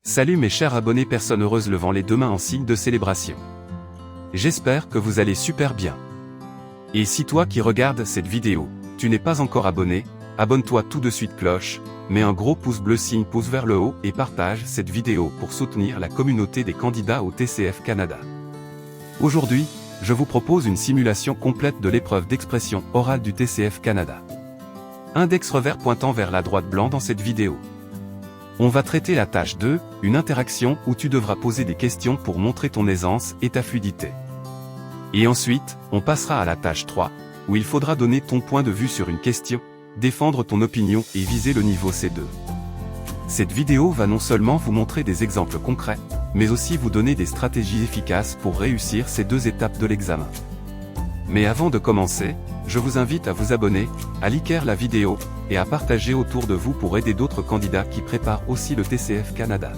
Salut mes chers abonnés, personnes heureuses levant les deux mains en signe de célébration. J'espère que vous allez super bien. Et si toi qui regardes cette vidéo, tu n'es pas encore abonné, abonne-toi tout de suite, cloche, mets un gros pouce bleu signe pouce vers le haut et partage cette vidéo pour soutenir la communauté des candidats au TCF Canada. Aujourd'hui, je vous propose une simulation complète de l'épreuve d'expression orale du TCF Canada. Index revers pointant vers la droite blanc dans cette vidéo. On va traiter la tâche 2, une interaction où tu devras poser des questions pour montrer ton aisance et ta fluidité. Et ensuite, on passera à la tâche 3, où il faudra donner ton point de vue sur une question, défendre ton opinion et viser le niveau C2. Cette vidéo va non seulement vous montrer des exemples concrets, mais aussi vous donner des stratégies efficaces pour réussir ces deux étapes de l'examen. Mais avant de commencer, je vous invite à vous abonner, à liker la vidéo, et à partager autour de vous pour aider d'autres candidats qui préparent aussi le TCF Canada.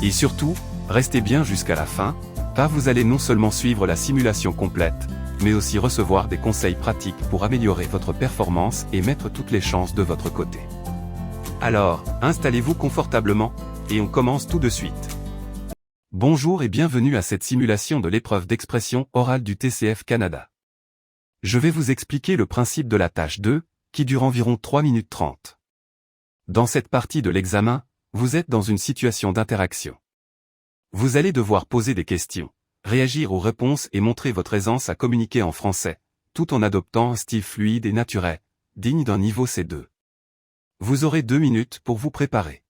Et surtout, restez bien jusqu'à la fin, car vous allez non seulement suivre la simulation complète, mais aussi recevoir des conseils pratiques pour améliorer votre performance et mettre toutes les chances de votre côté. Alors, installez-vous confortablement, et on commence tout de suite. Bonjour et bienvenue à cette simulation de l'épreuve d'expression orale du TCF Canada. Je vais vous expliquer le principe de la tâche 2, qui dure environ 3 minutes 30. Dans cette partie de l'examen, vous êtes dans une situation d'interaction. Vous allez devoir poser des questions, réagir aux réponses et montrer votre aisance à communiquer en français, tout en adoptant un style fluide et naturel, digne d'un niveau C2. Vous aurez 2 minutes pour vous préparer.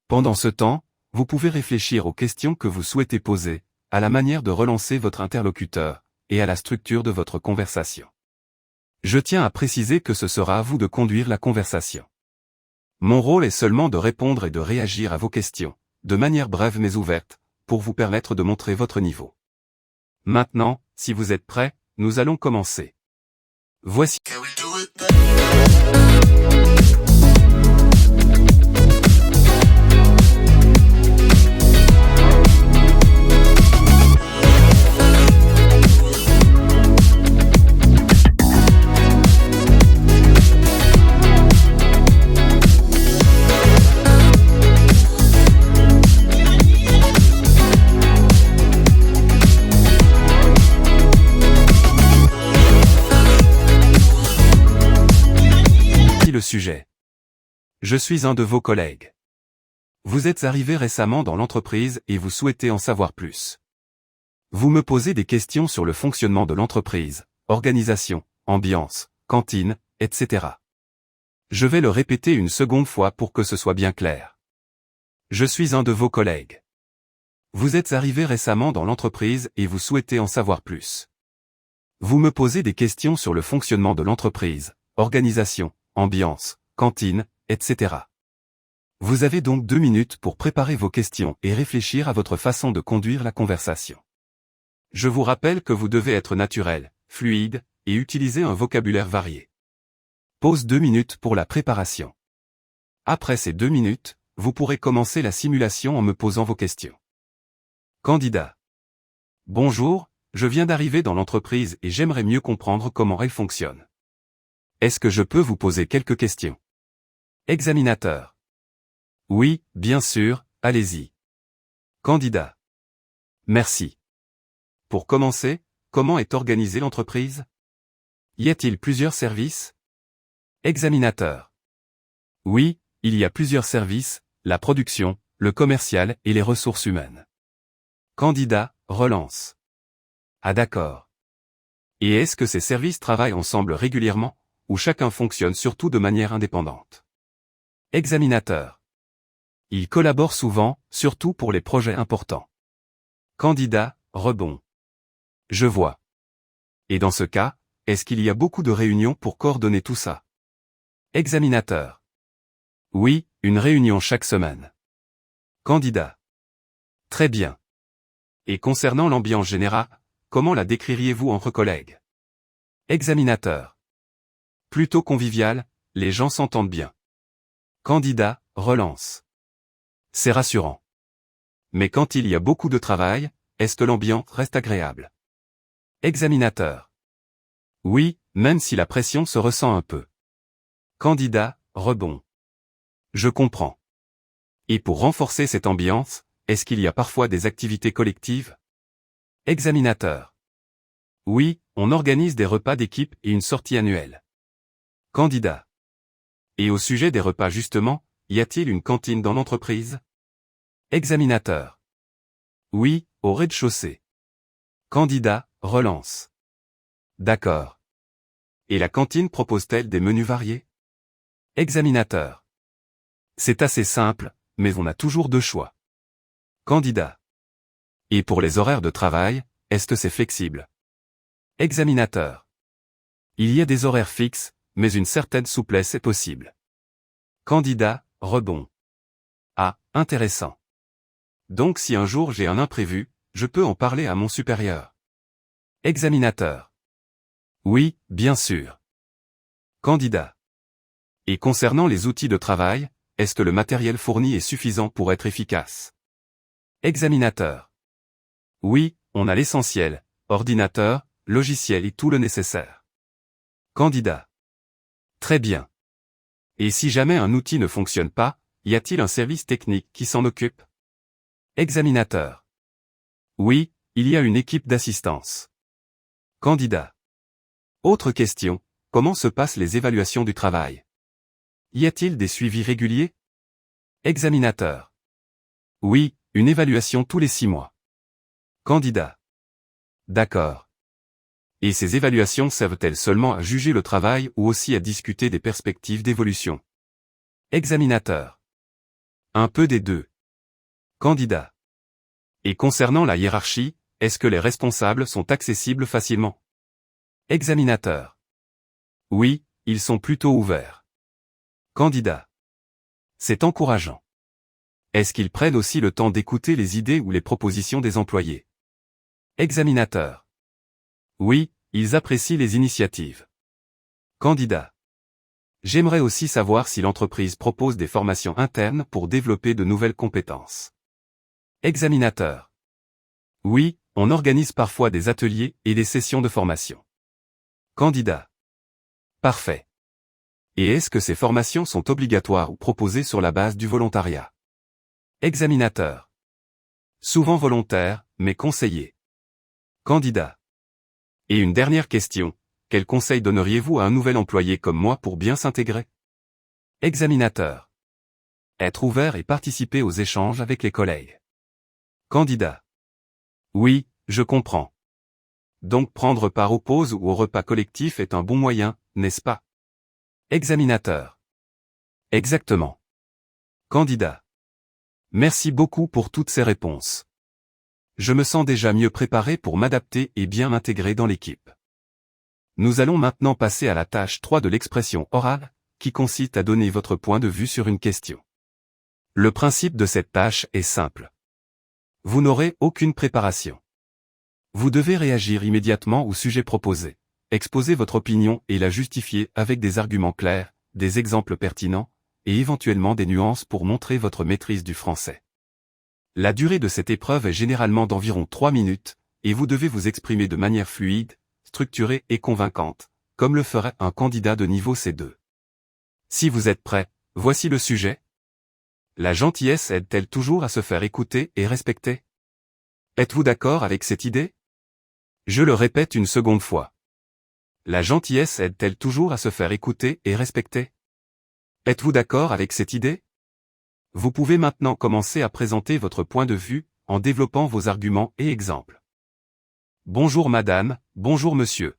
Pendant ce temps, vous pouvez réfléchir aux questions que vous souhaitez poser, à la manière de relancer votre interlocuteur, et à la structure de votre conversation. Je tiens à préciser que ce sera à vous de conduire la conversation. Mon rôle est seulement de répondre et de réagir à vos questions, de manière brève mais ouverte, pour vous permettre de montrer votre niveau. Maintenant, si vous êtes prêts, nous allons commencer. Voici. Le sujet. Je suis un de vos collègues. Vous êtes arrivé récemment dans l'entreprise et vous souhaitez en savoir plus. Vous me posez des questions sur le fonctionnement de l'entreprise, organisation, ambiance, cantine, etc. Je vais le répéter une seconde fois pour que ce soit bien clair. Je suis un de vos collègues. Vous êtes arrivé récemment dans l'entreprise et vous souhaitez en savoir plus. Vous me posez des questions sur le fonctionnement de l'entreprise, organisation, ambiance, cantine, etc. Vous avez donc 2 minutes pour préparer vos questions et réfléchir à votre façon de conduire la conversation. Je vous rappelle que vous devez être naturel, fluide, et utiliser un vocabulaire varié. Pause 2 minutes pour la préparation. Après ces 2 minutes, vous pourrez commencer la simulation en me posant vos questions. Candidat. Bonjour, je viens d'arriver dans l'entreprise et j'aimerais mieux comprendre comment elle fonctionne. Est-ce que je peux vous poser quelques questions? Examinateur. Oui, bien sûr, allez-y. Candidat. Merci. Pour commencer, comment est organisée l'entreprise? Y a-t-il plusieurs services? Examinateur. Oui, il y a plusieurs services, la production, le commercial et les ressources humaines. Candidat, relance. Ah d'accord. Et est-ce que ces services travaillent ensemble régulièrement? Où chacun fonctionne surtout de manière indépendante. Examinateur. Il collabore souvent, surtout pour les projets importants. Candidat, rebond. Je vois. Et dans ce cas, est-ce qu'il y a beaucoup de réunions pour coordonner tout ça? Examinateur. Oui, une réunion chaque semaine. Candidat. Très bien. Et concernant l'ambiance générale, comment la décririez-vous entre collègues? Examinateur. Plutôt convivial, les gens s'entendent bien. Candidat, relance. C'est rassurant. Mais quand il y a beaucoup de travail, est-ce que l'ambiance reste agréable? Examinateur. Oui, même si la pression se ressent un peu. Candidat, rebond. Je comprends. Et pour renforcer cette ambiance, est-ce qu'il y a parfois des activités collectives? Examinateur. Oui, on organise des repas d'équipe et une sortie annuelle. Candidat. Et au sujet des repas justement, y a-t-il une cantine dans l'entreprise? Examinateur. Oui, au rez-de-chaussée. Candidat, relance. D'accord. Et la cantine propose-t-elle des menus variés? Examinateur. C'est assez simple, mais on a toujours deux choix. Candidat. Et pour les horaires de travail, est-ce que c'est flexible? Examinateur. Il y a des horaires fixes, mais une certaine souplesse est possible. Candidat, rebond. Ah, intéressant. Donc si un jour j'ai un imprévu, je peux en parler à mon supérieur. Examinateur. Oui, bien sûr. Candidat. Et concernant les outils de travail, est-ce que le matériel fourni est suffisant pour être efficace? Examinateur. Oui, on a l'essentiel, ordinateur, logiciel et tout le nécessaire. Candidat. Très bien. Et si jamais un outil ne fonctionne pas, y a-t-il un service technique qui s'en occupe? Examinateur. Oui, il y a une équipe d'assistance. Candidat. Autre question, comment se passent les évaluations du travail? Y a-t-il des suivis réguliers? Examinateur. Oui, une évaluation tous les 6 mois. Candidat. D'accord. Et ces évaluations servent-elles seulement à juger le travail ou aussi à discuter des perspectives d'évolution? Examinateur. Un peu des deux. Candidat. Et concernant la hiérarchie, est-ce que les responsables sont accessibles facilement? Examinateur. Oui, ils sont plutôt ouverts. Candidat. C'est encourageant. Est-ce qu'ils prennent aussi le temps d'écouter les idées ou les propositions des employés? Examinateur. Oui, ils apprécient les initiatives. Candidat. J'aimerais aussi savoir si l'entreprise propose des formations internes pour développer de nouvelles compétences. Examinateur. Oui, on organise parfois des ateliers et des sessions de formation. Candidat. Parfait. Et est-ce que ces formations sont obligatoires ou proposées sur la base du volontariat? Examinateur. Souvent volontaire, mais conseillé. Candidat. Et une dernière question, quel conseil donneriez-vous à un nouvel employé comme moi pour bien s'intégrer? Examinateur. Être ouvert et participer aux échanges avec les collègues. Candidat. Oui, je comprends. Donc prendre part aux pauses ou au repas collectif est un bon moyen, n'est-ce pas? Examinateur. Exactement. Candidat. Merci beaucoup pour toutes ces réponses. Je me sens déjà mieux préparé pour m'adapter et bien m'intégrer dans l'équipe. Nous allons maintenant passer à la tâche 3 de l'expression orale, qui consiste à donner votre point de vue sur une question. Le principe de cette tâche est simple. Vous n'aurez aucune préparation. Vous devez réagir immédiatement au sujet proposé, exposer votre opinion et la justifier avec des arguments clairs, des exemples pertinents, et éventuellement des nuances pour montrer votre maîtrise du français. La durée de cette épreuve est généralement d'environ 3 minutes, et vous devez vous exprimer de manière fluide, structurée et convaincante, comme le ferait un candidat de niveau C2. Si vous êtes prêt, voici le sujet. La gentillesse aide-t-elle toujours à se faire écouter et respecter? Êtes-vous d'accord avec cette idée? Je le répète une seconde fois. La gentillesse aide-t-elle toujours à se faire écouter et respecter? Êtes-vous d'accord avec cette idée? Vous pouvez maintenant commencer à présenter votre point de vue, en développant vos arguments et exemples. Bonjour madame, bonjour monsieur.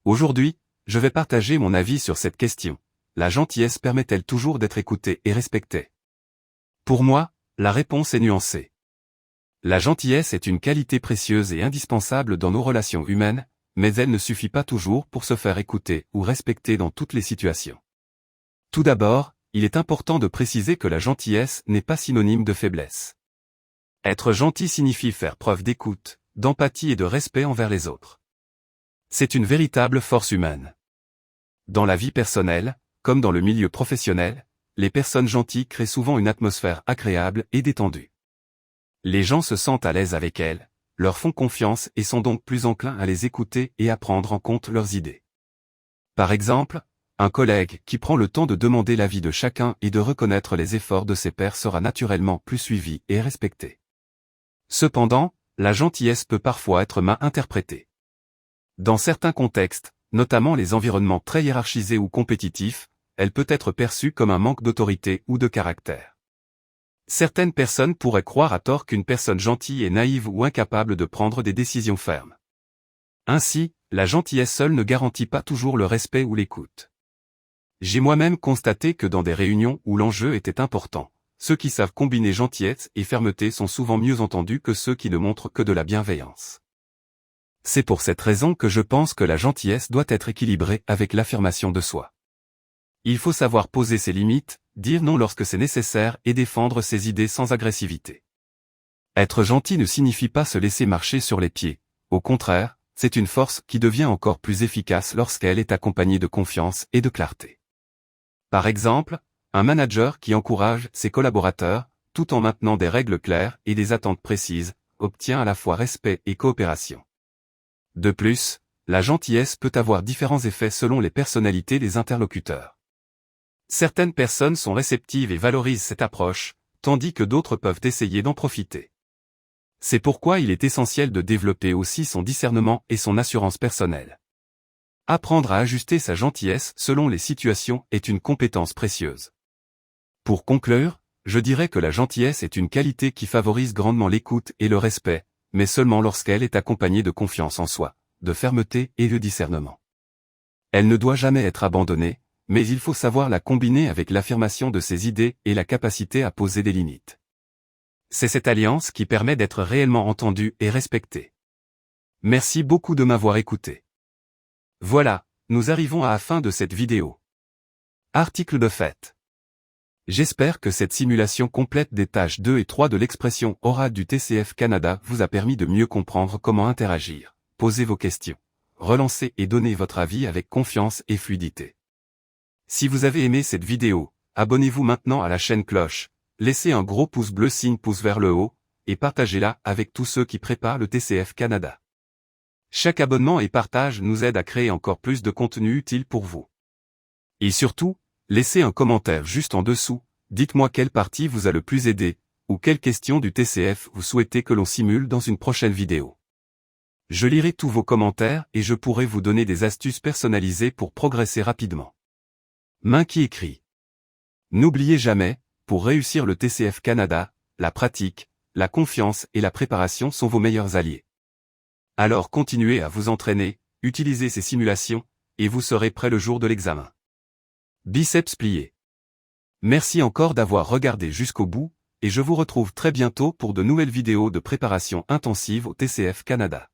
Aujourd'hui, je vais partager mon avis sur cette question. La gentillesse permet-elle toujours d'être écoutée et respectée? Pour moi, la réponse est nuancée. La gentillesse est une qualité précieuse et indispensable dans nos relations humaines, mais elle ne suffit pas toujours pour se faire écouter ou respecter dans toutes les situations. Tout d'abord, il est important de préciser que la gentillesse n'est pas synonyme de faiblesse. Être gentil signifie faire preuve d'écoute, d'empathie et de respect envers les autres. C'est une véritable force humaine. Dans la vie personnelle, comme dans le milieu professionnel, les personnes gentilles créent souvent une atmosphère agréable et détendue. Les gens se sentent à l'aise avec elles, leur font confiance et sont donc plus enclins à les écouter et à prendre en compte leurs idées. Par exemple, Un collègue qui prend le temps de demander l'avis de chacun et de reconnaître les efforts de ses pairs sera naturellement plus suivi et respecté. Cependant, la gentillesse peut parfois être mal interprétée. Dans certains contextes, notamment les environnements très hiérarchisés ou compétitifs, elle peut être perçue comme un manque d'autorité ou de caractère. Certaines personnes pourraient croire à tort qu'une personne gentille est naïve ou incapable de prendre des décisions fermes. Ainsi, la gentillesse seule ne garantit pas toujours le respect ou l'écoute. J'ai moi-même constaté que dans des réunions où l'enjeu était important, ceux qui savent combiner gentillesse et fermeté sont souvent mieux entendus que ceux qui ne montrent que de la bienveillance. C'est pour cette raison que je pense que la gentillesse doit être équilibrée avec l'affirmation de soi. Il faut savoir poser ses limites, dire non lorsque c'est nécessaire et défendre ses idées sans agressivité. Être gentil ne signifie pas se laisser marcher sur les pieds, au contraire, c'est une force qui devient encore plus efficace lorsqu'elle est accompagnée de confiance et de clarté. Par exemple, un manager qui encourage ses collaborateurs, tout en maintenant des règles claires et des attentes précises, obtient à la fois respect et coopération. De plus, la gentillesse peut avoir différents effets selon les personnalités des interlocuteurs. Certaines personnes sont réceptives et valorisent cette approche, tandis que d'autres peuvent essayer d'en profiter. C'est pourquoi il est essentiel de développer aussi son discernement et son assurance personnelle. Apprendre à ajuster sa gentillesse selon les situations est une compétence précieuse. Pour conclure, je dirais que la gentillesse est une qualité qui favorise grandement l'écoute et le respect, mais seulement lorsqu'elle est accompagnée de confiance en soi, de fermeté et de discernement. Elle ne doit jamais être abandonnée, mais il faut savoir la combiner avec l'affirmation de ses idées et la capacité à poser des limites. C'est cette alliance qui permet d'être réellement entendu et respecté. Merci beaucoup de m'avoir écouté. Voilà, nous arrivons à la fin de cette vidéo. Article de fait. J'espère que cette simulation complète des tâches 2 et 3 de l'expression orale du TCF Canada vous a permis de mieux comprendre comment interagir, poser vos questions, relancer et donner votre avis avec confiance et fluidité. Si vous avez aimé cette vidéo, abonnez-vous maintenant à la chaîne cloche, laissez un gros pouce bleu signe pouce vers le haut, et partagez-la avec tous ceux qui préparent le TCF Canada. Chaque abonnement et partage nous aide à créer encore plus de contenu utile pour vous. Et surtout, laissez un commentaire juste en dessous, dites-moi quelle partie vous a le plus aidé, ou quelle question du TCF vous souhaitez que l'on simule dans une prochaine vidéo. Je lirai tous vos commentaires et je pourrai vous donner des astuces personnalisées pour progresser rapidement. Main qui écrit. N'oubliez jamais, pour réussir le TCF Canada, la pratique, la confiance et la préparation sont vos meilleurs alliés. Alors continuez à vous entraîner, utilisez ces simulations, et vous serez prêt le jour de l'examen. Biceps pliés. Merci encore d'avoir regardé jusqu'au bout, et je vous retrouve très bientôt pour de nouvelles vidéos de préparation intensive au TCF Canada.